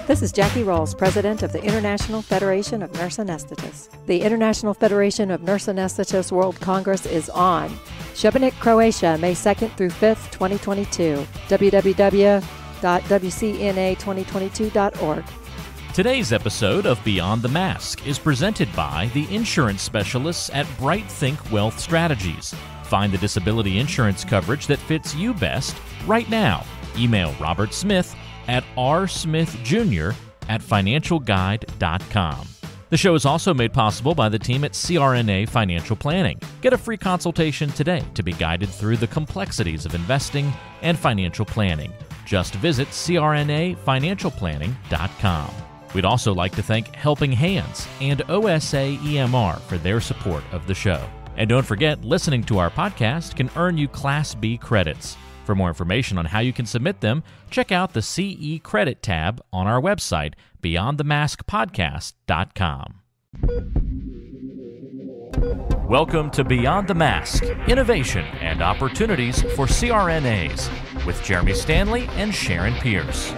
This is Jackie Rawls, President of the International Federation of Nurse Anesthetists. The International Federation of Nurse Anesthetists World Congress is on Šibenik, Croatia, May 2nd through 5th, 2022. www.wcna2022.org. Today's episode of Beyond the Mask is presented by the insurance specialists at Bright Think Wealth Strategies. Find the disability insurance coverage that fits you best right now. Email Robert Smith at rsmithjr@financialguide.com. The show is also made possible by the team at CRNA Financial Planning. Get a free consultation today to be guided through the complexities of investing and financial planning. Just visit crnafinancialplanning.com. We'd also like to thank Helping Hands and OSA EMR for their support of the show. And don't forget, listening to our podcast can earn you Class B credits. For more information on how you can submit them, check out the CE Credit tab on our website, beyondthemaskpodcast.com. Welcome to Beyond the Mask, Innovation and Opportunities for CRNAs, with Jeremy Stanley and Sharon Pierce.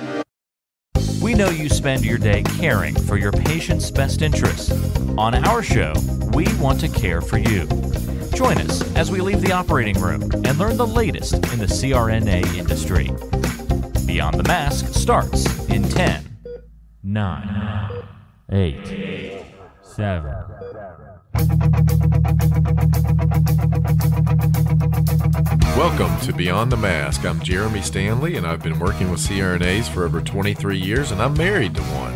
We know you spend your day caring for your patient's best interests. On our show, we want to care for you. Join us as we leave the operating room and learn the latest in the CRNA industry. Beyond the Mask starts in 10, 9, 8, 7. Welcome to Beyond the Mask. I'm Jeremy Stanley, and I've been working with CRNAs for over 23 years, and I'm married to one.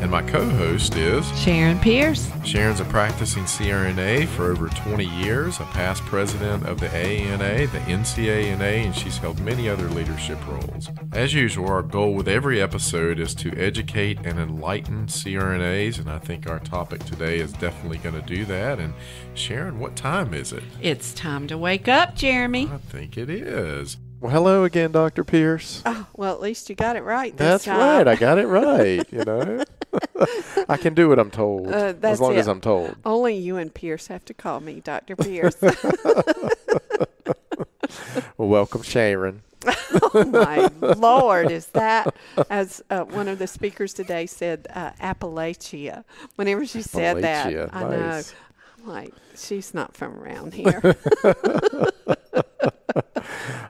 And my co-host is Sharon Pierce. Sharon's a practicing CRNA for over 20 years, a past president of the AANA, the NCANA, and she's held many other leadership roles. As usual, our goal with every episode is to educate and enlighten CRNAs, and I think our topic today is definitely going to do that. And Sharon, what time is it? It's time to wake up, Jeremy. I think it is. Well, hello again, Dr. Pierce. Oh, well, at least you got it right this time. That's right. I got it right, you know. I can do what I'm told, as long as I'm told. Only you and Pierce have to call me Dr. Pierce. Well, welcome, Sharon. Oh, my Lord. Is that, as one of the speakers today said, Appalachia. Whenever she said that, I know. I'm like, she's not from around here.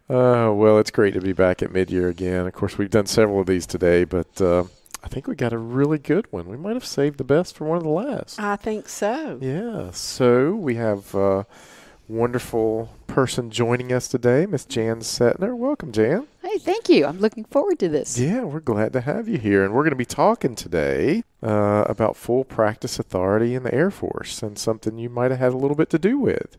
Well, it's great to be back at mid-year again. Of course, we've done several of these today, but I think we got a really good one. We might have saved the best for one of the last. I think so. Yeah. So we have a wonderful person joining us today, Miss Jan Setnor. Welcome, Jan. Hey, thank you. I'm looking forward to this. Yeah, we're glad to have you here. And we're going to be talking today about full practice authority in the Air Force, and something you might have had a little bit to do with.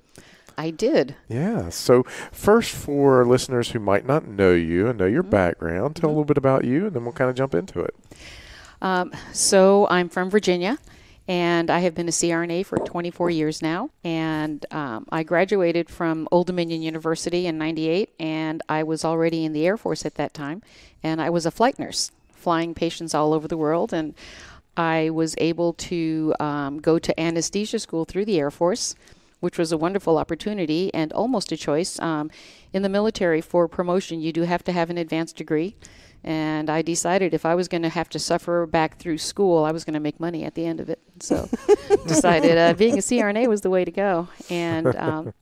I did. Yeah. So first, for listeners who might not know you and know your background, tell a little bit about you, and then we'll kind of jump into it. So I'm from Virginia, and I have been a CRNA for 24 years now. And I graduated from Old Dominion University in '98, and I was already in the Air Force at that time. And I was a flight nurse, flying patients all over the world. And I was able to go to anesthesia school through the Air Force, which was a wonderful opportunity and almost a choice. In the military, for promotion, you do have to have an advanced degree. And I decided if I was going to have to suffer back through school, I was going to make money at the end of it. So decided being a CRNA was the way to go. And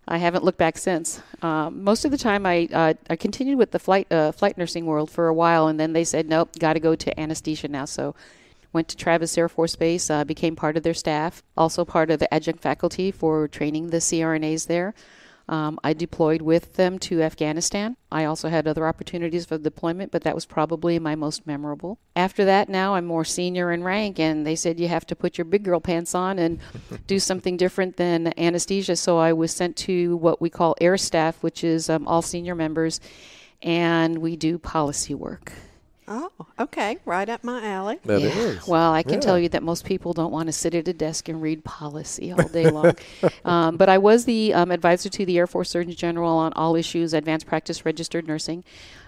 I haven't looked back since. Most of the time, I continued with the flight nursing world for a while, and then they said, nope, got to go to anesthesia now. So went to Travis Air Force Base, became part of their staff, also part of the adjunct faculty for training the CRNAs there. I deployed with them to Afghanistan. I also had other opportunities for deployment, but that was probably my most memorable. After that, now I'm more senior in rank, and they said you have to put your big girl pants on and do something different than anesthesia. So I was sent to what we call air staff, which is all senior members, and we do policy work. Oh, okay. Right up my alley. That is. Well, I can tell you that most people don't want to sit at a desk and read policy all day long. But I was the advisor to the Air Force Surgeon General on all issues advanced practice registered nursing.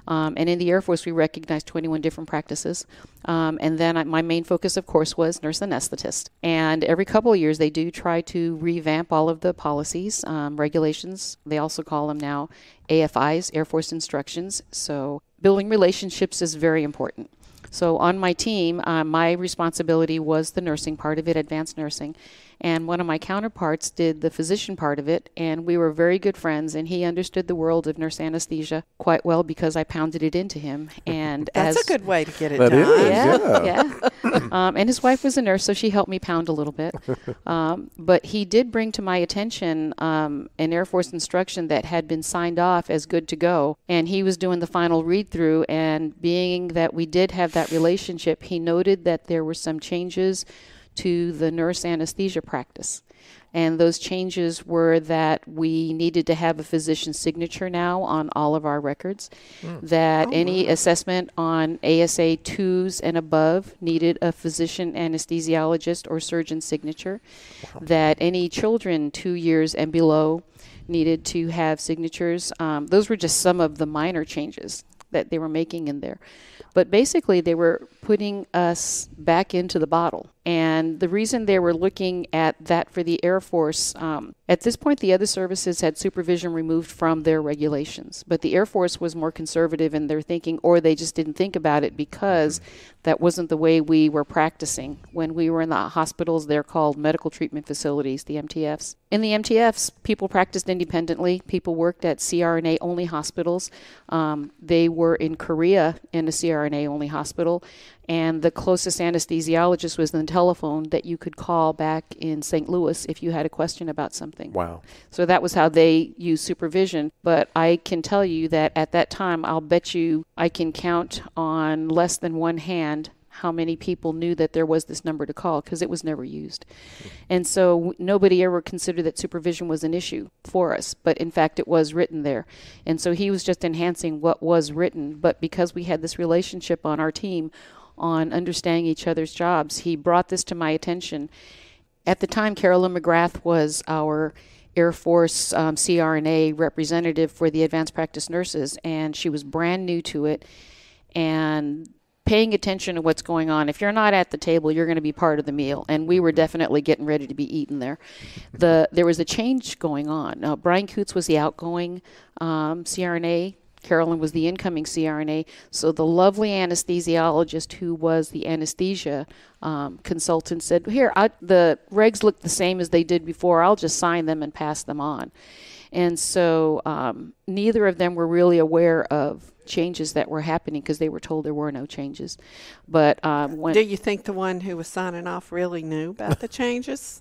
And in the Air Force, we recognized 21 different practices. And then my main focus, of course, was nurse anesthetist. And every couple of years, they do try to revamp all of the policies, regulations. They also call them now AFIs, Air Force Instructions. So building relationships is very important. So on my team, my responsibility was the nursing part of it, advanced nursing. And one of my counterparts did the physician part of it, and we were very good friends, and he understood the world of nurse anesthesia quite well because I pounded it into him. And that's a good way to get it that done. Yeah. And his wife was a nurse, so she helped me pound a little bit. But he did bring to my attention an Air Force instruction that had been signed off as good to go, and he was doing the final read-through, and being that we did have that relationship, he noted that there were some changes to the nurse anesthesia practice. And those changes were that we needed to have a physician's signature now on all of our records, that any assessment on ASA 2s and above needed a physician anesthesiologist or surgeon signature, that any children 2 years and below needed to have signatures. Those were just some of the minor changes that they were making in there. But basically, they were putting us back into the bottle. And the reason they were looking at that for the Air Force, at this point, the other services had supervision removed from their regulations. But the Air Force was more conservative in their thinking, or they just didn't think about it because that wasn't the way we were practicing. When we were in the hospitals, they're called medical treatment facilities, the MTFs. In the MTFs, people practiced independently. People worked at CRNA-only hospitals. They were in Korea in a CRNA-only hospital, and the closest anesthesiologist was the telephone that you could call back in St. Louis if you had a question about something. Wow. So that was how they used supervision. But I can tell you that at that time, I'll bet you I can count on less than one hand how many people knew that there was this number to call, because it was never used. And so nobody ever considered that supervision was an issue for us, but in fact it was written there. And so he was just enhancing what was written, but because we had this relationship on our team on understanding each other's jobs, he brought this to my attention. At the time, Carolyn McGrath was our Air Force CRNA representative for the advanced practice nurses, and she was brand new to it and paying attention to what's going on. If you're not at the table, you're going to be part of the meal, and we were definitely getting ready to be eaten there. There was a change going on. Now, Brian Coots was the outgoing CRNA. Carolyn was the incoming CRNA. So the lovely anesthesiologist who was the anesthesia consultant said, here, the regs look the same as they did before. I'll just sign them and pass them on. And so neither of them were really aware of changes that were happening because they were told there were no changes. But do you think the one who was signing off really knew about the changes?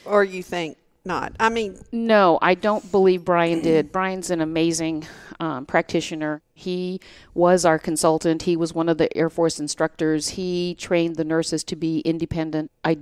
Or you think not? I mean, no, I don't believe Brian did. Brian's an amazing practitioner. He was our consultant. He was one of the Air Force instructors. He trained the nurses to be independent. I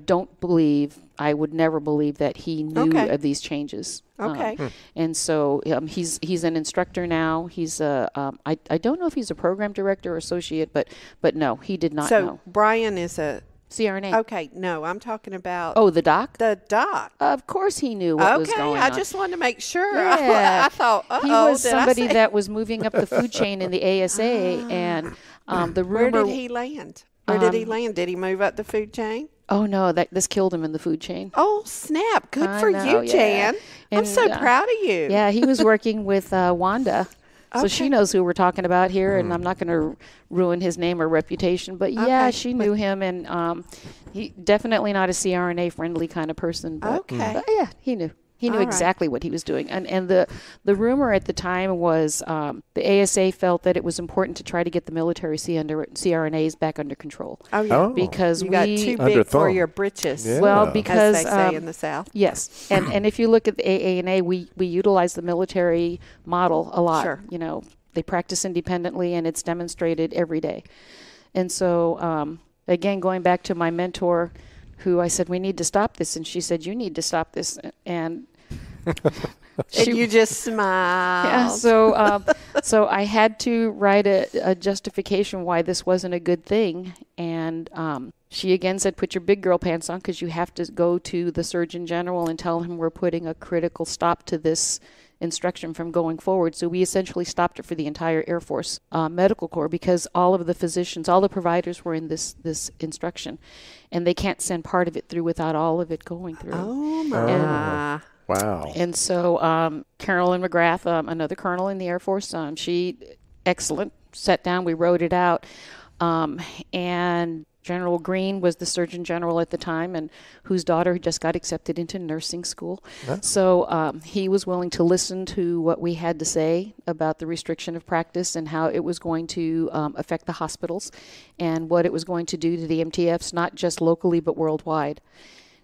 would never believe that he knew of these changes. Okay. And so he's an instructor now. He's I don't know if he's a program director or associate, but no, he did not know. So Brian is a CRNA. Okay, no, I'm talking about... Oh, the doc? The doc. Of course he knew what was going on. I just wanted to make sure. Yeah. I thought, he was somebody that was moving up the food chain in the ASA, and the rumor... Where did he land? Did he move up the food chain? Oh, no, this killed him in the food chain. Oh, snap. Good for know, you, Jan. Yeah. I'm so proud of you. Yeah, he was working with Wanda. So she knows who we're talking about here, and I'm not going to ruin his name or reputation. But, yeah, she knew him, and he definitely not a CRNA-friendly kind of person. But, but yeah, he knew. He knew exactly what he was doing. And the rumor at the time was the ASA felt that it was important to try to get the military CRNAs back under control. Oh, yeah. Because you got too big for your britches. Yeah. Well, because as they say in the South. Yes. And if you look at the AANA, we utilize the military model a lot. Sure. You know, they practice independently, and it's demonstrated every day. And so, again, going back to my mentor, who I said, we need to stop this. And she said, you need to stop this. And you just smiled. Yeah, so I had to write a justification why this wasn't a good thing. And she again said, put your big girl pants on, because you have to go to the Surgeon General and tell him we're putting a critical stop to this instruction from going forward. So we essentially stopped it for the entire Air Force Medical Corps, because all of the physicians, all the providers were in this instruction, and they can't send part of it through without all of it going through. Oh my! Wow. And so Carolyn McGrath, another colonel in the Air Force, she excellent. Sat down, we wrote it out. And General Green was the Surgeon General at the time, and whose daughter just got accepted into nursing school. Yeah. So he was willing to listen to what we had to say about the restriction of practice and how it was going to affect the hospitals and what it was going to do to the MTFs, not just locally but worldwide.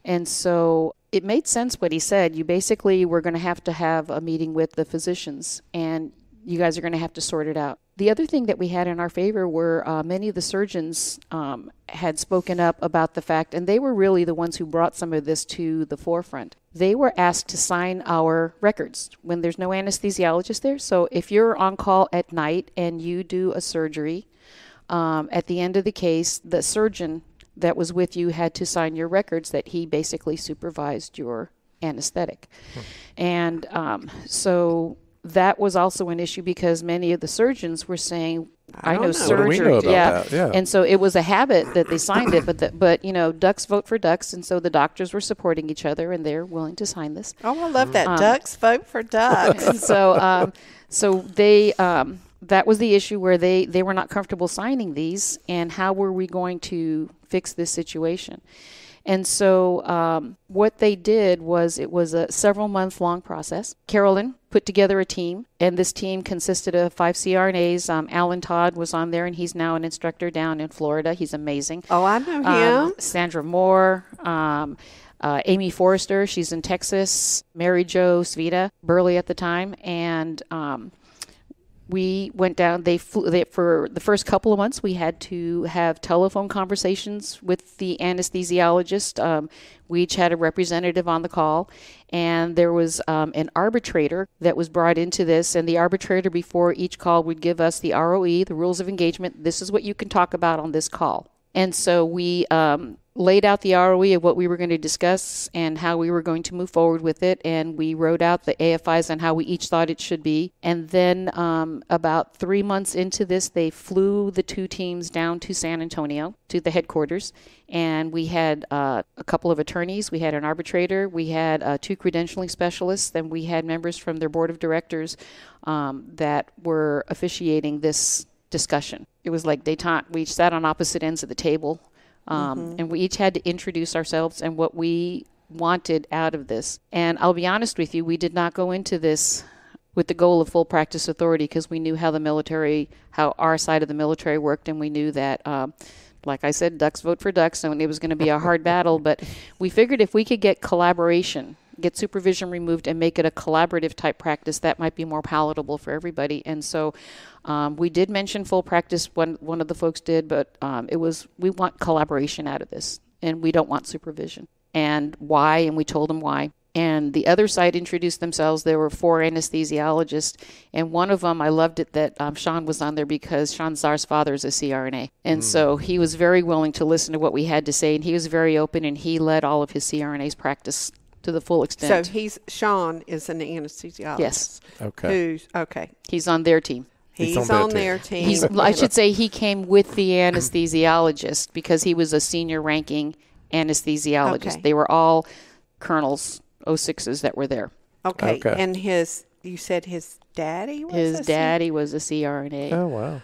And so it made sense what he said. You basically were going to have a meeting with the physicians, and you guys are going to have to sort it out. The other thing that we had in our favor were many of the surgeons had spoken up about the fact, and they were really the ones who brought some of this to the forefront. They were asked to sign our records when there's no anesthesiologist there. So if you're on call at night and you do a surgery, at the end of the case, the surgeon that was with you had to sign your records that he basically supervised your anesthetic. And so that was also an issue because many of the surgeons were saying, I know surgery. Yeah. And so it was a habit that they signed it, but ducks vote for ducks, and so the doctors were supporting each other, and they're willing to sign this. Oh, I love that. Ducks vote for ducks. And so they that was the issue where they were not comfortable signing these, and how were we going to fix this situation? And so what they did was it was a several-month-long process. Carolyn put together a team, and this team consisted of 5 CRNAs. Alan Todd was on there, and he's now an instructor down in Florida. He's amazing. Oh, I know him. Sandra Moore, Amy Forrester, she's in Texas, Mary Jo Svita, Burley at the time, and we went down. For the first couple of months, we had to have telephone conversations with the anesthesiologist. We each had a representative on the call, and there was an arbitrator that was brought into this, and the arbitrator before each call would give us the ROE, the rules of engagement. This is what you can talk about on this call. And so we laid out the ROE of what we were going to discuss and how we were going to move forward with it, and we wrote out the AFIs on how we each thought it should be. And then about 3 months into this, they flew the 2 teams down to San Antonio, to the headquarters, and we had a couple of attorneys, we had an arbitrator, we had 2 credentialing specialists, then we had members from their board of directors that were officiating this discussion. It was like detente. We each sat on opposite ends of the table, and we each had to introduce ourselves and what we wanted out of this. And I'll be honest with you, we did not go into this with the goal of full practice authority because we knew how our side of the military worked, and we knew that, like I said, ducks vote for ducks, and it was going to be a hard battle. But we figured if we could get collaboration, get supervision removed, and make it a collaborative type practice, that might be more palatable for everybody. And so we did mention full practice, one of the folks did, but we want collaboration out of this, and we don't want supervision. And why? And we told them why. And the other side introduced themselves. There were 4 anesthesiologists, and one of them, I loved it that Sean was on there because Sean Czar's father is a CRNA. And so he was very willing to listen to what we had to say, and he was very open, and he led all of his CRNAs practice to the full extent. So Sean is an anesthesiologist. Yes. Okay. He's on their team. He's on their team. I should say he came with the anesthesiologist because he was a senior ranking anesthesiologist. Okay. They were all colonels, 06s that were there. Okay. And you said his daddy was His daddy was a CRNA. Oh, wow.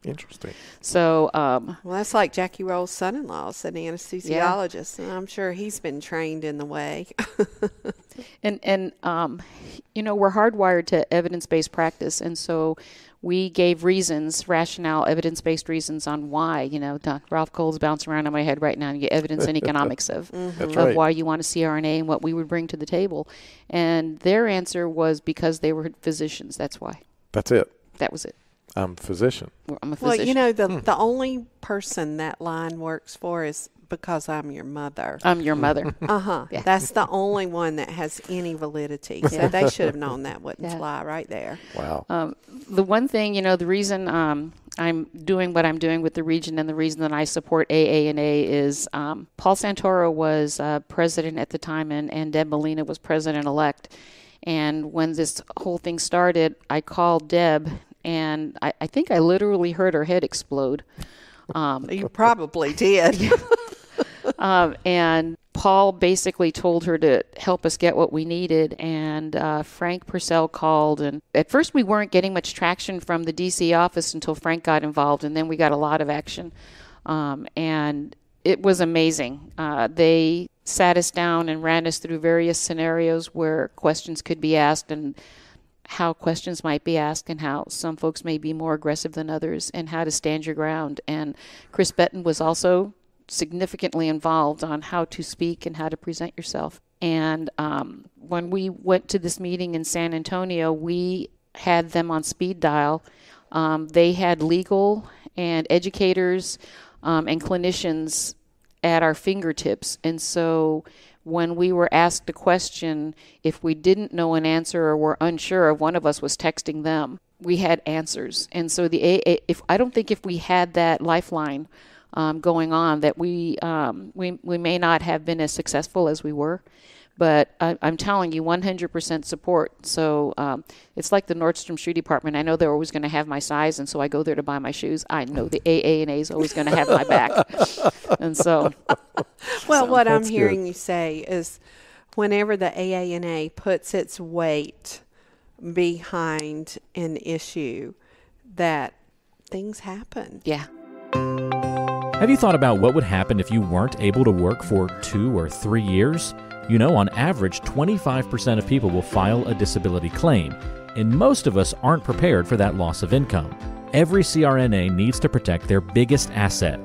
Interesting. So, well, that's like Jackie Roll's son-in-law is an anesthesiologist, and I'm sure he's been trained in the way. and we're hardwired to evidence-based practice, and so we gave reasons, rationale, evidence-based reasons on why. Ralph Cole's bouncing around in my head right now, and you get evidence and economics of why you want a CRNA and what we would bring to the table. And their answer was because they were physicians. That's why. That's it. That was it. I'm a physician. I'm a physician. Well, the only person that line works for is because I'm your mother. I'm your mother. Yeah. That's the only one that has any validity. So they should have known that wouldn't fly right there. Wow. The one thing, the reason I'm doing what I'm doing with the region and the reason that I support AANA is Paul Santoro was president at the time, and Deb Molina was president-elect. And when this whole thing started, I called Deb, and I think I literally heard her head explode. You probably did. And Paul basically told her to help us get what we needed, and Frank Purcell called. And at first we weren't getting much traction from the D.C. office until Frank got involved, and then we got a lot of action. And it was amazing. They sat us down and ran us through various scenarios where questions could be asked and how questions might be asked and how some folks may be more aggressive than others and how to stand your ground. And Chris Betton was also significantly involved on how to speak and how to present yourself. And when we went to this meeting in San Antonio, we had them on speed dial. They had legal and educators and clinicians at our fingertips. And so when we were asked a question, if we didn't know an answer or were unsure, if one of us was texting them, we had answers. And so the AA, I don't think if we had that lifeline going on, that we may not have been as successful as we were. But I'm telling you, 100% support. So it's like the Nordstrom shoe department. I know they're always going to have my size, and so I go there to buy my shoes. I know the AANA is always going to have my back. And so. Well, what I'm hearing you say is whenever the AANA puts its weight behind an issue, that things happen. Yeah. Have you thought about what would happen if you weren't able to work for 2 or 3 years? You know, on average, 25% of people will file a disability claim, and most of us aren't prepared for that loss of income. Every CRNA needs to protect their biggest asset,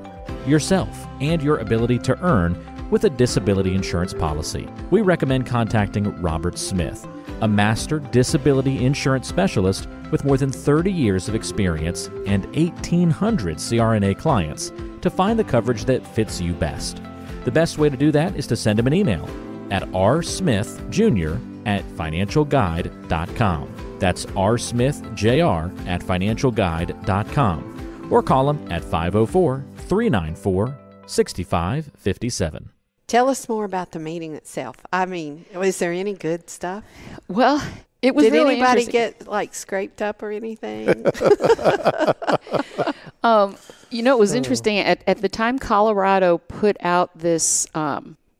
yourself, and your ability to earn with a disability insurance policy. We recommend contacting Robert Smith, a master disability insurance specialist with more than 30 years of experience and 1,800 CRNA clients, to find the coverage that fits you best. The best way to do that is to send him an email at rsmithjr@financialguide.com. That's rsmithjr@financialguide.com. Or call him at 504-394-6557. Tell us more about the meeting itself. I mean, was there any good stuff? Well, it was Did really anybody interesting. get scraped up or anything? It was interesting. At the time, Colorado put out this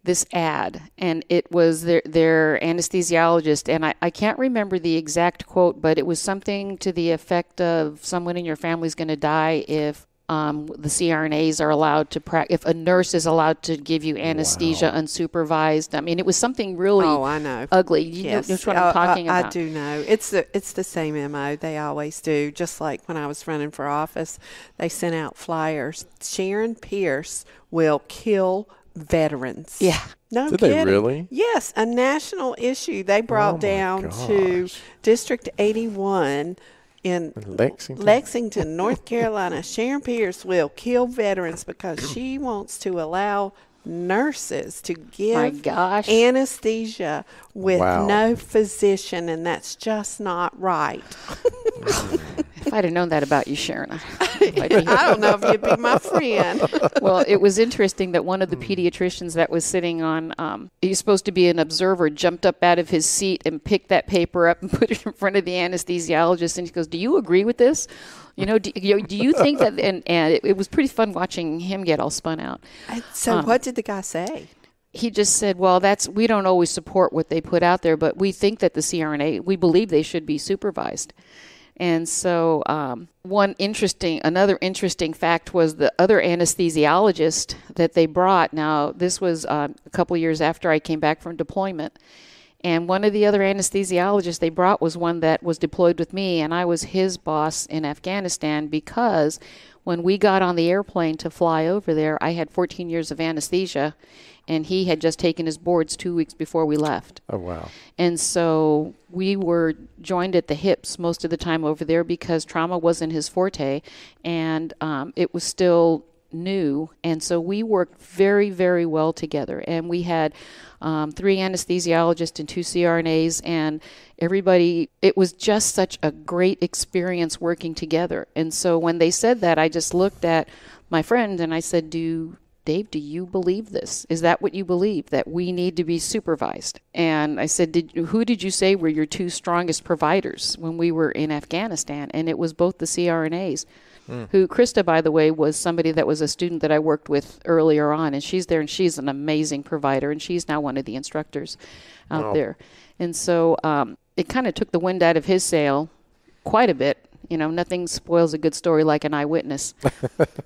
this ad, and it was their anesthesiologist, and I can't remember the exact quote, but it was something to the effect of someone in your family is going to die if the CRNAs are allowed to if a nurse is allowed to give you anesthesia unsupervised. I mean, it was something really I know. ugly. Yes. That's what I'm talking about. I do know. It's the same MO. They always do. Just like when I was running for office, they sent out flyers. Sharon Pierce will kill veterans. Yeah. No Did kidding. they really? Yes, a national issue. They brought down to gosh. District 81 in Lexington, North Carolina. Sharon Pierce will kill veterans because she wants to allow nurses to give anesthesia with no physician, and that's just not right. If I'd have known that about you, Sharon, I don't know if you'd be my friend. Well, it was interesting that one of the pediatricians that was sitting on, he's supposed to be an observer, jumped up out of his seat and picked that paper up and put it in front of the anesthesiologist, and he goes, "Do you agree with this? Do you think that?" And it was pretty fun watching him get all spun out. So what did the guy say? He just said, "Well, we don't always support what they put out there, but we think that the CRNA, we believe they should be supervised." And so another interesting fact was the other anesthesiologist that they brought. Now, this was a couple years after I came back from deployment. And one of the other anesthesiologists they brought was one that was deployed with me, and I was his boss in Afghanistan, because when we got on the airplane to fly over there, I had 14 years of anesthesia, and he had just taken his boards 2 weeks before we left. Oh, wow. And so we were joined at the hips most of the time over there because trauma wasn't his forte, and it was still new. And so we worked very, very well together. And we had 3 anesthesiologists and 2 CRNAs, and everybody, it was just such a great experience working together. And so when they said that, I just looked at my friend and I said, Dave, do you believe this? Is that what you believe, that we need to be supervised? And I said, who did you say were your 2 strongest providers when we were in Afghanistan? And it was both the CRNAs. who Krista, by the way, was somebody that was a student that I worked with earlier on, and she's there, and she's an amazing provider, and she's now one of the instructors out there. And so it kind of took the wind out of his sail quite a bit. You know, nothing spoils a good story like an eyewitness.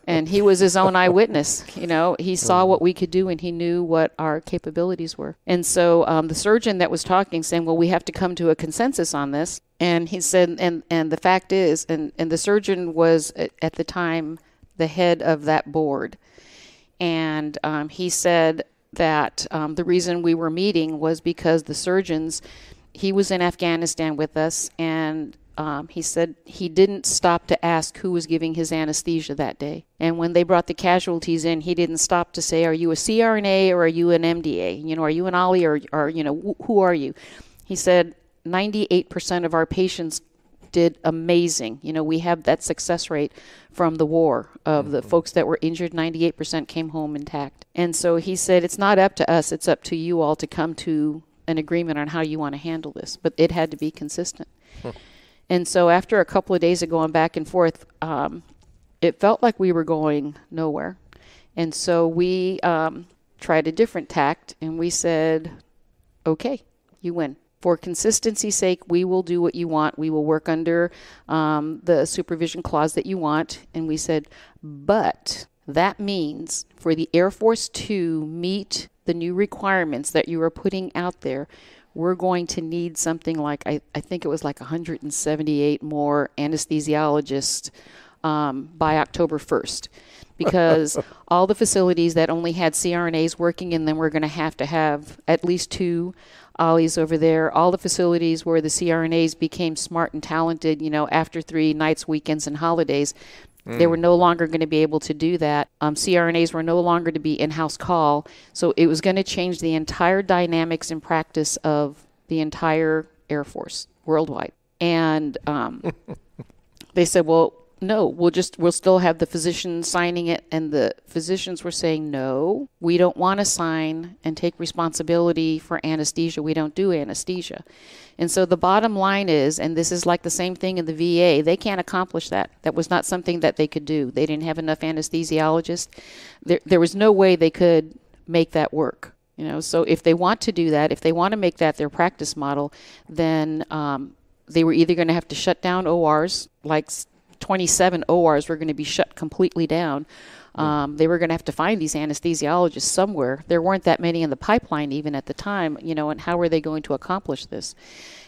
And he was his own eyewitness. You know, he saw what we could do, and he knew what our capabilities were. And so the surgeon that was talking saying, well, we have to come to a consensus on this. And he said, and the fact is, and the surgeon was at the time the head of that board. And he said that the reason we were meeting was because the surgeons, he was in Afghanistan with us, and he said he didn't stop to ask who was giving his anesthesia that day. And when they brought the casualties in, he didn't stop to say, are you a CRNA or are you an MDA? You know, are you an OLLI or you know, who are you? He said 98% of our patients did amazing. You know, we have that success rate from the war of the folks that were injured. 98% came home intact. And so he said, it's not up to us. It's up to you all to come to an agreement on how you want to handle this. But it had to be consistent. And so after a couple of days of going back and forth, it felt like we were going nowhere. And so we tried a different tact, and we said, okay, you win. For consistency's sake, we will do what you want. We will work under the supervision clause that you want. And we said, but that means for the Air Force to meet the new requirements that you are putting out there, we're going to need something like, I think it was like 178 more anesthesiologists by October 1st. Because all the facilities that only had CRNAs working in them were going to have at least 2 OLLIs over there. All the facilities where the CRNAs became smart and talented, you know, after 3 nights, weekends, and holidays, they were no longer going to be able to do that. CRNAs were no longer to be in-house call. So it was going to change the entire dynamics and practice of the entire Air Force worldwide. And they said, well, no, we'll still have the physicians signing it. And the physicians were saying, no, we don't want to sign and take responsibility for anesthesia. We don't do anesthesia. And so the bottom line is, and this is like the same thing in the VA, they can't accomplish that. That was not something that they could do. They didn't have enough anesthesiologists. There was no way they could make that work. You know, so if they want to do that, if they want to make that their practice model, then they were either going to have to shut down ORs, like 27 ORs were going to be shut completely down. They were going to have to find these anesthesiologists somewhere. There weren't that many in the pipeline even at the time, you know, and how were they going to accomplish this?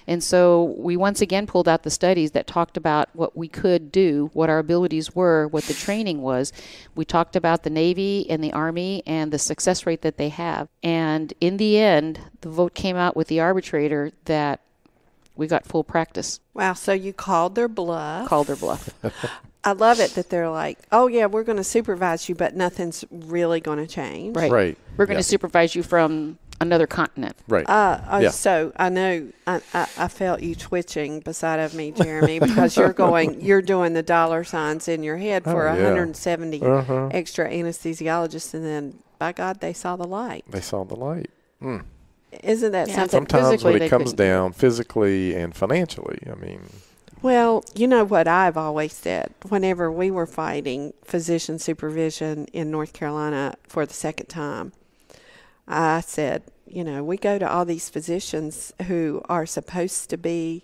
And so we once again pulled out the studies that talked about what we could do, what our abilities were, what the training was. We talked about the Navy and the Army and the success rate that they have. And in the end, the vote came out with the arbitrator that we got full practice. Wow, so you called their bluff. Called their bluff. I love it that they're like, oh, yeah, we're going to supervise you, but nothing's really going to change. Right. We're going to supervise you from another continent. Right. So I know I felt you twitching beside of me, Jeremy, because you're doing the dollar signs in your head for 170 extra anesthesiologists, and then, by God, they saw the light. They saw the light. Isn't that something? Sometimes when it comes down physically and financially, I mean. Well, you know what I've always said, whenever we were fighting physician supervision in North Carolina for the second time, I said, you know, we go to all these physicians who are supposed to be,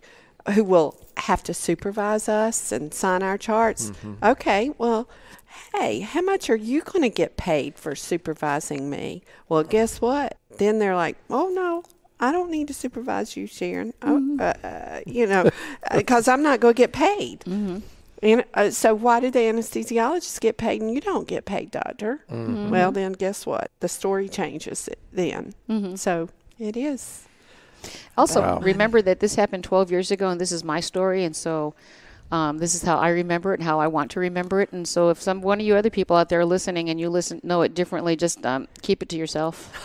who will have to supervise us and sign our charts. Okay, well, hey, how much are you going to get paid for supervising me? Well, guess what? Then they're like, oh, no, I don't need to supervise you, Sharon. You know, because I'm not going to get paid. And so why do the anesthesiologists get paid and you don't get paid, doctor? Well, then guess what? The story changes then. So it is. Also, remember that this happened 12 years ago, and this is my story, and so this is how I remember it and how I want to remember it. And so if one of you other people out there are listening and you know it differently, just keep it to yourself.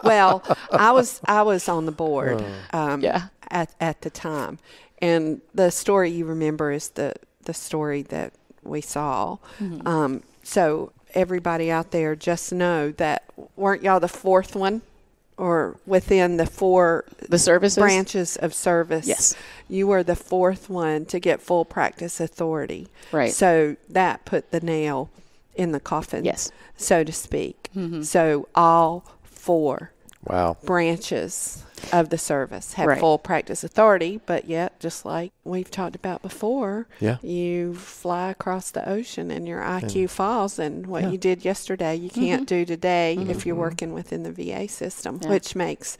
Well, I was on the board at the time. And the story you remember is the story that we saw. So everybody out there, just know that weren't y'all the fourth one or within the 4 services branches of service, yes, you were the 4th one to get full practice authority. Right. So that put the nail in the coffin, yes, so to speak. Mm-hmm. So all 4 wow. branches of the service have Right. full practice authority, but yet, just like we've talked about before, Yeah. you fly across the ocean and your IQ falls, and what Yeah. you did yesterday you can't do today Mm-hmm. if you're working within the VA system, Yeah. which makes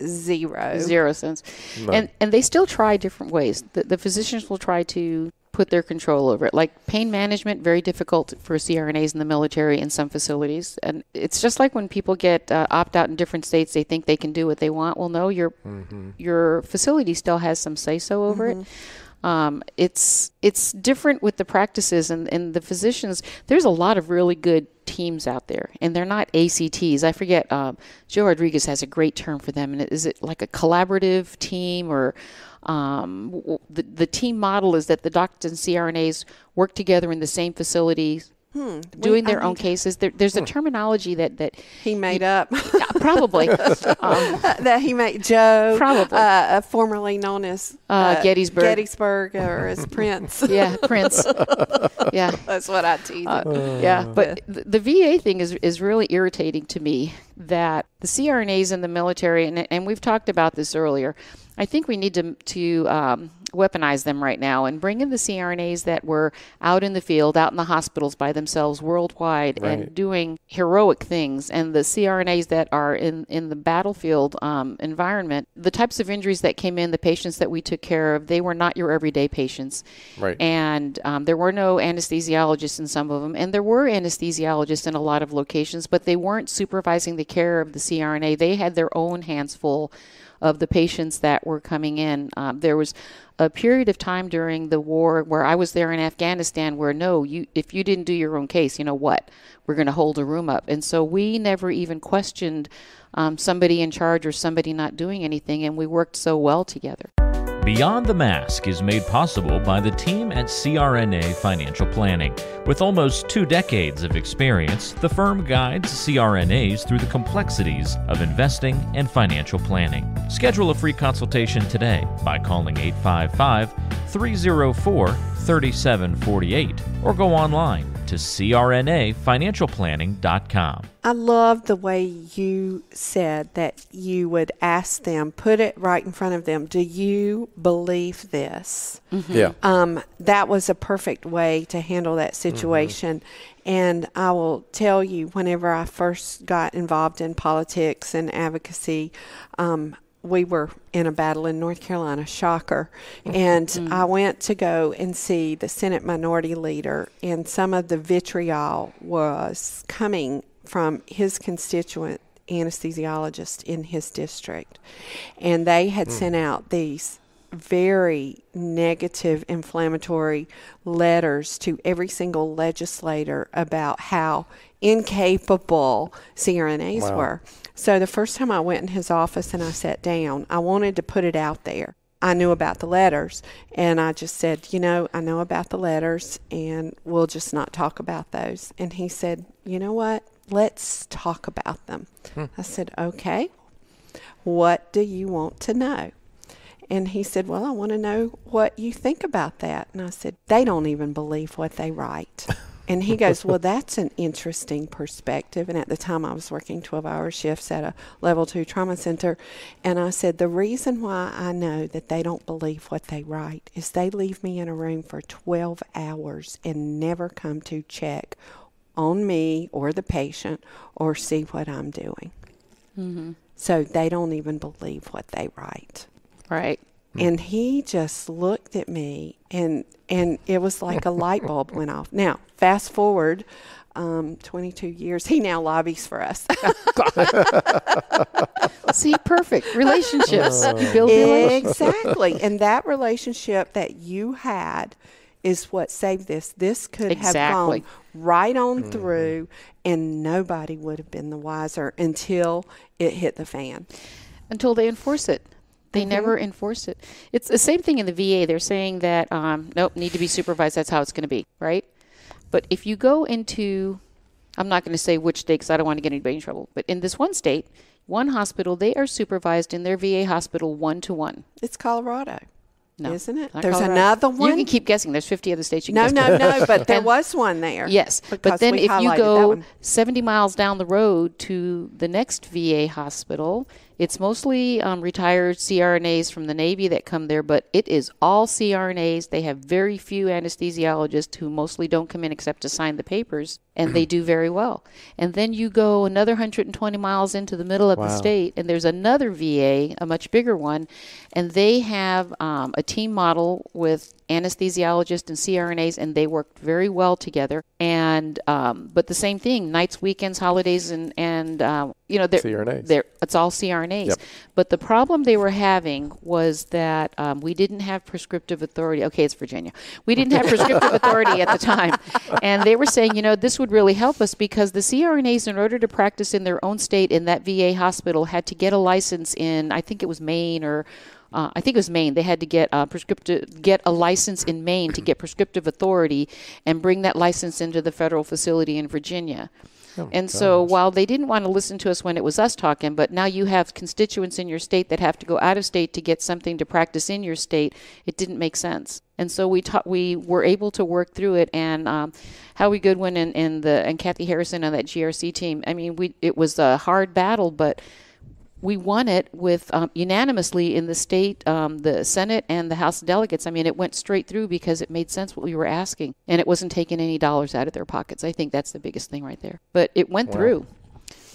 zero sense. No. And they still try different ways. The physicians will try to put their control over it. Like pain management, very difficult for CRNAs in the military in some facilities. And it's just like when people get opt out in different states, they think they can do what they want. Well, no, your facility still has some say-so over it. It's different with the practices and the physicians. There's a lot of really good teams out there, and they're not ACTs. I forget, Joe Rodriguez has a great term for them. And is it like a collaborative team, or the team model is that the doctors and CRNAs work together in the same facility, doing their own cases. There's a terminology that he made up. Probably. That he made. Joe, Probably. Formerly known as Gettysburg, or as Prince. Yeah, Prince. Yeah. That's what I tease him. Yeah, but the VA thing is really irritating to me, that the CRNAs in the military, and we've talked about this earlier, I think we need to weaponize them right now and bring in the CRNAs that were out in the field, out in the hospitals by themselves worldwide, Right. and doing heroic things, and the CRNAs that are in the battlefield environment. The types of injuries that came in, the patients that we took care of, they were not your everyday patients. Right. And there were no anesthesiologists in some of them, and there were anesthesiologists in a lot of locations, but they weren't supervising the care of the CRNA. They had their own hands full of the patients that were coming in. There was a period of time during the war where I was there in Afghanistan where, if you didn't do your own case, you know what? We're going to hold a room up. And so we never even questioned somebody in charge or somebody not doing anything, and we worked so well together. Beyond the Mask is made possible by the team at CRNA Financial Planning. With almost 2 decades of experience, the firm guides CRNAs through the complexities of investing and financial planning. Schedule a free consultation today by calling 855-304-3748 or go online to crnafinancialplanning.com. I love the way you said that you would ask them, put it right in front of them, do you believe this? Mm-hmm. Yeah. That was a perfect way to handle that situation. And I will tell you, whenever I first got involved in politics and advocacy, we were in a battle in North Carolina, shocker. And I went to go and see the Senate Minority Leader, and some of the vitriol was coming from his constituent anesthesiologist in his district. And they had sent out these very negative, inflammatory letters to every single legislator about how incapable CRNAs were. So the first time I went in his office and I sat down, I wanted to put it out there. I knew about the letters, and I just said, I know about the letters, and we'll just not talk about those. And he said, you know what? Let's talk about them. I said, okay, what do you want to know? And he said, well, I want to know what you think about that. And I said, they don't even believe what they write. And he goes, well, that's an interesting perspective. And at the time I was working 12-hour shifts at a level 2 trauma center. And I said, the reason why I know that they don't believe what they write is they leave me in a room for 12 hours and never come to check on me or the patient or see what I'm doing. Mm-hmm. So they don't even believe what they write. Right. And he just looked at me, and it was like a light bulb went off. Now, fast forward 22 years, he now lobbies for us. See, perfect. Relationships. You build relationships. Exactly. And that relationship that you had is what saved this. This could have gone right on through, and nobody would have been the wiser until it hit the fan. Until they enforce it. They never enforce it. It's the same thing in the VA. They're saying that, nope, need to be supervised. That's how it's going to be, right? But if you go into I'm not going to say which state because I don't want to get anybody in trouble. But in this one state, one hospital, they are supervised in their VA hospital 1-to-1. It's Colorado. No, isn't it? not There's Colorado. another one? You can keep guessing. There's 50 other states you No, can guess. no, but there was one there. Yes, but because then we if you highlighted that go one. 70 miles down the road to the next VA hospital, it's mostly retired CRNAs from the Navy that come there, but it is all CRNAs. They have very few anesthesiologists who mostly don't come in except to sign the papers, and they do very well. And then you go another 120 miles into the middle of the state, and there's another VA, a much bigger one, and they have a team model with anesthesiologists and CRNAs, and they work very well together. And but the same thing, nights, weekends, holidays, and CRNAs. It's all CRNAs. Yep. But the problem they were having was that we didn't have prescriptive authority. Okay, it's Virginia. We didn't have prescriptive authority at the time, and they were saying, this would really help us because the CRNAs, in order to practice in their own state in that VA hospital, had to get a license in, I think it was Maine or. I think it was Maine. They had to get a license in Maine to get prescriptive authority and bring that license into the federal facility in Virginia. So while they didn't want to listen to us when it was us talking, but now you have constituents in your state that have to go out of state to get something to practice in your state, it didn't make sense. And so we were able to work through it. And Howie Goodwin and Kathy Harrison on that GRC team, I mean, it was a hard battle, but we won it with unanimously in the state, the Senate and the House of Delegates. I mean, it went straight through because it made sense what we were asking, and it wasn't taking any dollars out of their pockets. I think that's the biggest thing right there. But it went through.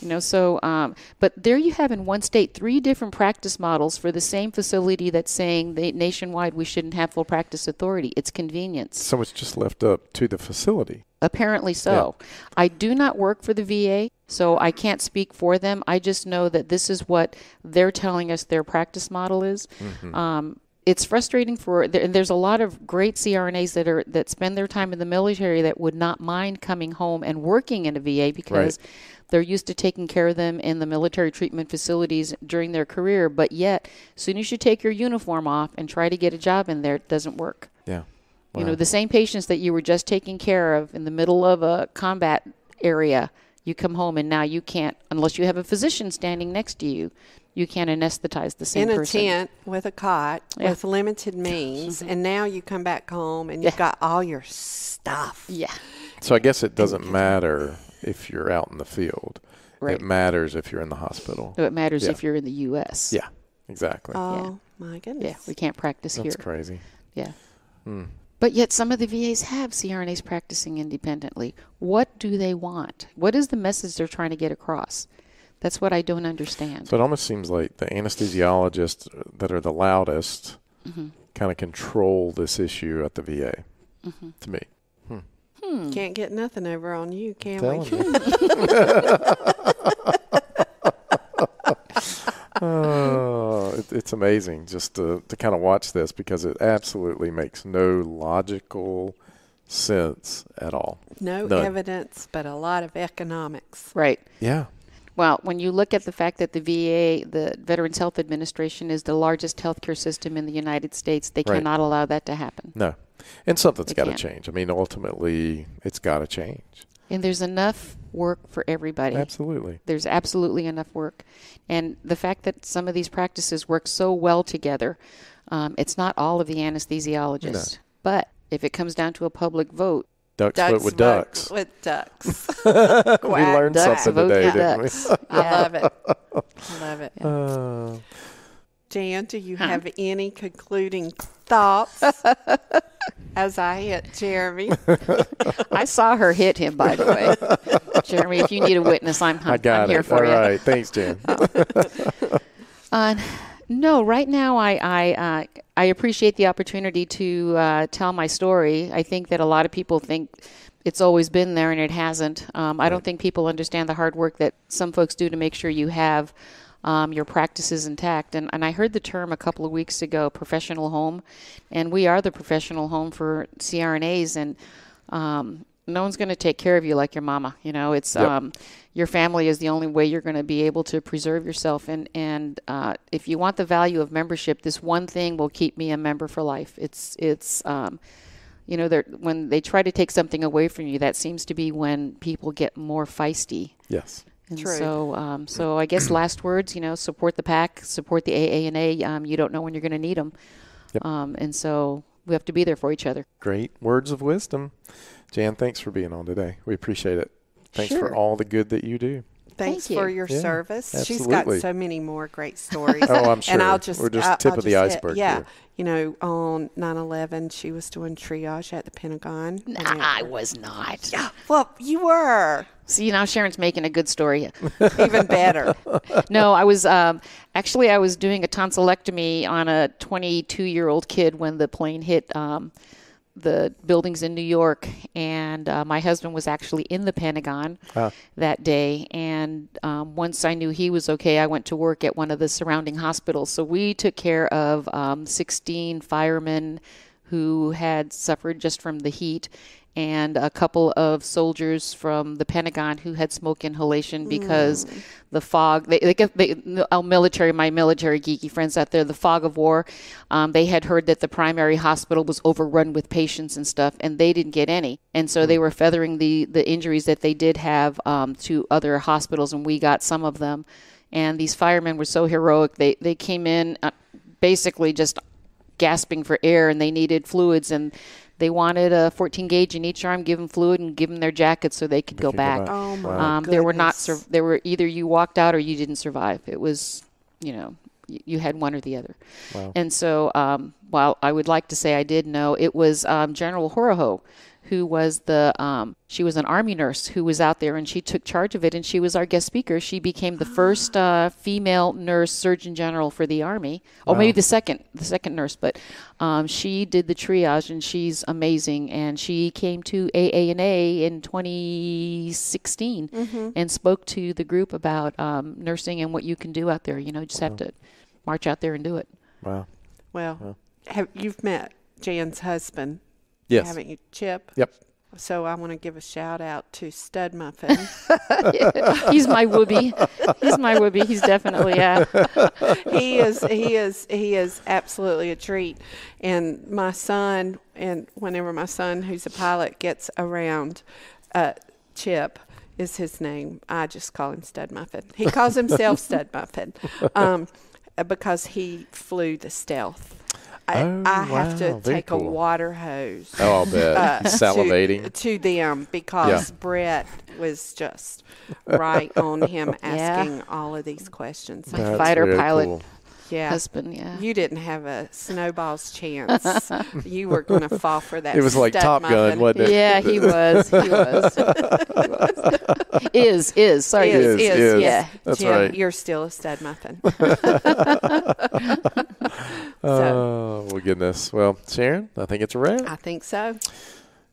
But there you have in one state 3 different practice models for the same facility that's saying nationwide we shouldn't have full practice authority. It's convenience. So it's just left up to the facility. Apparently so. Yeah. I do not work for the VA, so I can't speak for them. I just know that this is what they're telling us their practice model is. Mm-hmm. It's frustrating and there's a lot of great CRNAs that spend their time in the military that would not mind coming home and working in a VA because they're used to taking care of them in the military treatment facilities during their career. But yet, as soon as you take your uniform off and try to get a job in there, it doesn't work. Yeah. Wow. The same patients that you were just taking care of in the middle of a combat area, you come home and now you can't, unless you have a physician standing next to you, you can't anesthetize the same person. In a tent with a cot with limited means, and now you come back home and you've got all your stuff. Yeah. So I guess it doesn't matter if you're out in the field. Right. It matters if you're in the hospital. No, it matters if you're in the U.S. Yeah, exactly. Oh, my goodness. Yeah, we can't practice here. That's crazy. Yeah. But yet some of the VAs have CRNAs practicing independently. What do they want? What is the message they're trying to get across? That's what I don't understand. So it almost seems like the anesthesiologists that are the loudest kind of control this issue at the VA, to me. Can't get nothing over on you, can we? It's amazing just to kind of watch this because it absolutely makes no logical sense at all. No None. evidence, but a lot of economics. Right. Yeah. Well, when you look at the fact that the VA, the Veterans Health Administration, is the largest healthcare system in the United States, they cannot allow that to happen. No. And something's got to change. I mean, ultimately, it's got to change. And there's enough work for everybody. Absolutely. There's absolutely enough work. And the fact that some of these practices work so well together, it's not all of the anesthesiologists. No. But if it comes down to a public vote, ducks vote with ducks. With ducks. We learned something today, didn't we? I love it. I love it. Yeah. Jan, do you have any concluding thoughts as I hit Jeremy? I saw her hit him, by the way. Jeremy, if you need a witness, I'm here for you. All right. Thanks, Jan. No, right now I appreciate the opportunity to tell my story. I think that a lot of people think it's always been there, and it hasn't. I don't think people understand the hard work that some folks do to make sure you have your practices intact. And I heard the term a couple of weeks ago, professional home, and we are the professional home for CRNAs, and no one's going to take care of you like your mama. It's your family is the only way you're going to be able to preserve yourself. And if you want the value of membership, this one thing will keep me a member for life. It's you know, when they try to take something away from you, that seems to be when people get more feisty. Yes. And True. so I guess last words, you know, support the PAC, support the AANA. You don't know when you're going to need them. Yep. And so we have to be there for each other. Great words of wisdom. Jan, thanks for being on today. We appreciate it. Thanks Sure. for all the good that you do. Thanks Thank for you. your Yeah, service. She's absolutely. got so many more great stories. Oh, I'm sure. And I'll just, We're just tip of the iceberg Yeah. here. You know, on 9/11, she was doing triage at the Pentagon. I was not. Well, you were. See, now Sharon's making a good story. Even better. No, I was actually I was doing a tonsillectomy on a 22-year-old kid when the plane hit the buildings in New York, and my husband was actually in the Pentagon that day. And once I knew he was okay, I went to work at one of the surrounding hospitals. So we took care of 16 firemen who had suffered just from the heat, and a couple of soldiers from the Pentagon who had smoke inhalation because the fog, my military geeky friends out there, the fog of war, they had heard that the primary hospital was overrun with patients and stuff, and they didn't get any. And so they were feathering the injuries that they did have to other hospitals, and we got some of them. And these firemen were so heroic. They came in basically just gasping for air, and they needed fluids, and they wanted a 14 gauge in each arm, give them fluid, and give them their jackets so they could go back. Oh, my There were goodness. there were either you walked out or you didn't survive. It was, you know, you had one or the other. Wow. And so, while I would like to say I did know, it was General Horoho, who was she was an Army nurse who was out there, and she took charge of it, and she was our guest speaker. She became the first female nurse surgeon general for the Army. Or maybe the second nurse, but she did the triage, and she's amazing. And she came to AANA in 2016 and spoke to the group about nursing and what you can do out there. You know, you just have to march out there and do it. Wow. Well, you've met Jan's husband, Yes. haven't you, Chip? Yep. So I want to give a shout out to Stud Muffin. He's my whoopee. He's definitely, He is absolutely a treat. And my son, and whenever my son, who's a pilot, gets around, Chip is his name. I just call him Stud Muffin. He calls himself Stud Muffin because he flew the Stealth. I have to very take cool. a water hose. Oh, I'll bet. He's salivating. To them because Brett was just right on him asking all of these questions. my That's fighter very pilot cool. husband, You didn't have a snowball's chance. You were going to fall for that. It was like Stud Top Gun, Muffin. wasn't it? Yeah, he was. Sorry. Is. Yeah. That's Jim, right. you're still a Stud Muffin. Oh, well, goodness. Well, Sharon, I think it's a wrap. I think so.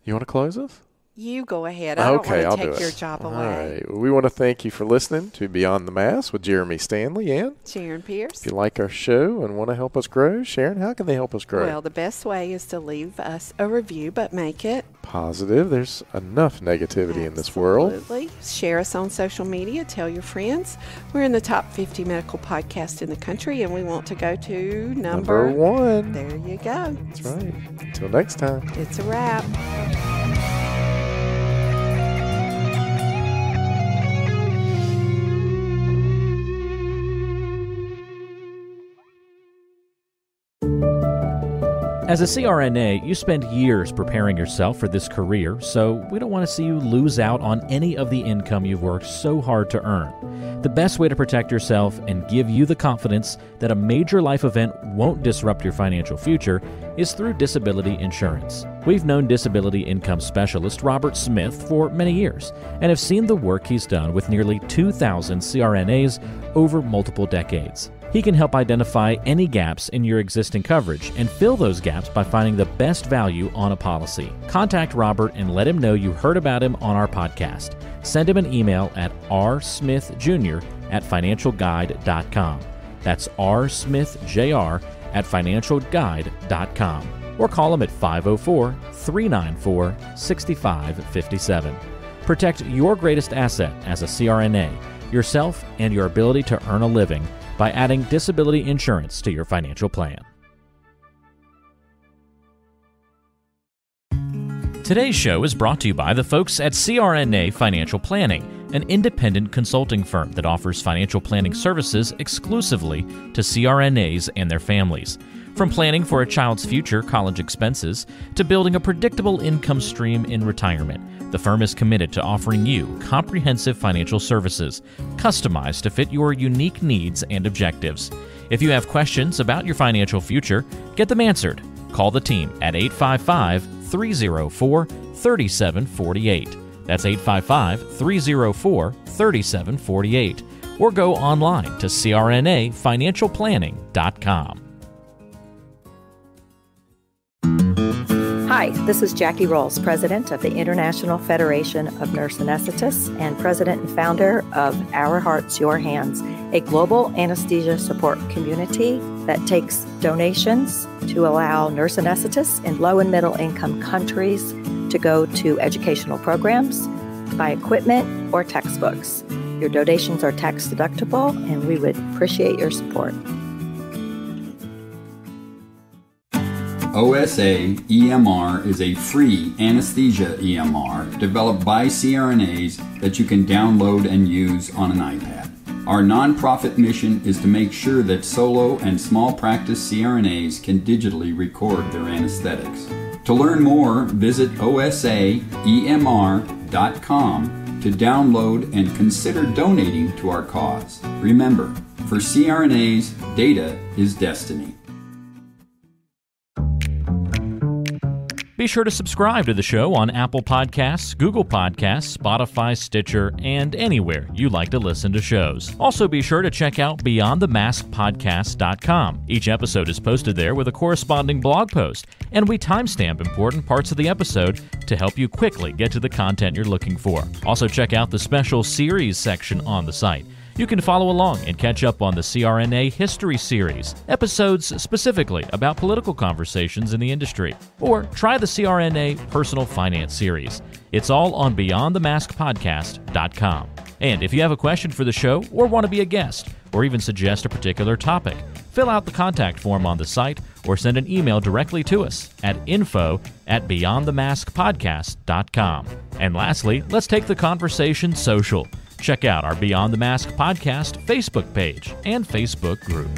You want to close us? You go ahead. I don't Okay, I'll want to do take it. your job All away. right. Well, we want to thank you for listening to Beyond the Mask with Jeremy Stanley. And Sharon Pierce. if you like our show and want to help us grow, Sharon, how can they help us grow? Well, the best way is to leave us a review, but make it Positive. There's enough negativity in this world. Absolutely. Share us on social media. Tell your friends. We're in the top 50 medical podcasts in the country, and we want to go to Number one. There you go. That's right. Until next time. It's a wrap. As a CRNA, you spend years preparing yourself for this career, so we don't want to see you lose out on any of the income you've worked so hard to earn. The best way to protect yourself and give you the confidence that a major life event won't disrupt your financial future is through disability insurance. We've known disability income specialist Robert Smith for many years and have seen the work he's done with nearly 2,000 CRNAs over multiple decades. He can help identify any gaps in your existing coverage and fill those gaps by finding the best value on a policy. Contact Robert and let him know you heard about him on our podcast. Send him an email at rsmithjr@financialguide.com. That's rsmithjr@financialguide.com. Or call him at 504-394-6557. Protect your greatest asset as a CRNA, yourself and your ability to earn a living by adding disability insurance to your financial plan. Today's show is brought to you by the folks at CRNA Financial Planning, an independent consulting firm that offers financial planning services exclusively to CRNAs and their families. From planning for a child's future college expenses to building a predictable income stream in retirement, the firm is committed to offering you comprehensive financial services, customized to fit your unique needs and objectives. If you have questions about your financial future, get them answered. Call the team at 855-304-3748. That's 855-304-3748. Or go online to crnafinancialplanning.com. Hi, this is Jackie Rolls, President of the International Federation of Nurse Anesthetists and President and founder of Our Hearts, Your Hands, a global anesthesia support community that takes donations to allow nurse anesthetists in low and middle income countries to go to educational programs, to buy equipment or textbooks. Your donations are tax deductible, and we would appreciate your support. OSA EMR is a free anesthesia EMR developed by CRNAs that you can download and use on an iPad. Our nonprofit mission is to make sure that solo and small practice CRNAs can digitally record their anesthetics. To learn more, visit osaemr.com to download and consider donating to our cause. Remember, for CRNAs, data is destiny. Be sure to subscribe to the show on Apple Podcasts, Google Podcasts, Spotify, Stitcher, and anywhere you like to listen to shows. Also be sure to check out BeyondTheMaskPodcast.com. Each episode is posted there with a corresponding blog post, and we timestamp important parts of the episode to help you quickly get to the content you're looking for. Also check out the special series section on the site. You can follow along and catch up on the CRNA History Series, episodes specifically about political conversations in the industry, or try the CRNA Personal Finance Series. It's all on BeyondTheMaskPodcast.com. And if you have a question for the show or want to be a guest, or even suggest a particular topic, fill out the contact form on the site or send an email directly to us at info@BeyondTheMaskPodcast.com. And lastly, let's take the conversation social. Check out our Beyond the Mask podcast Facebook page and Facebook group.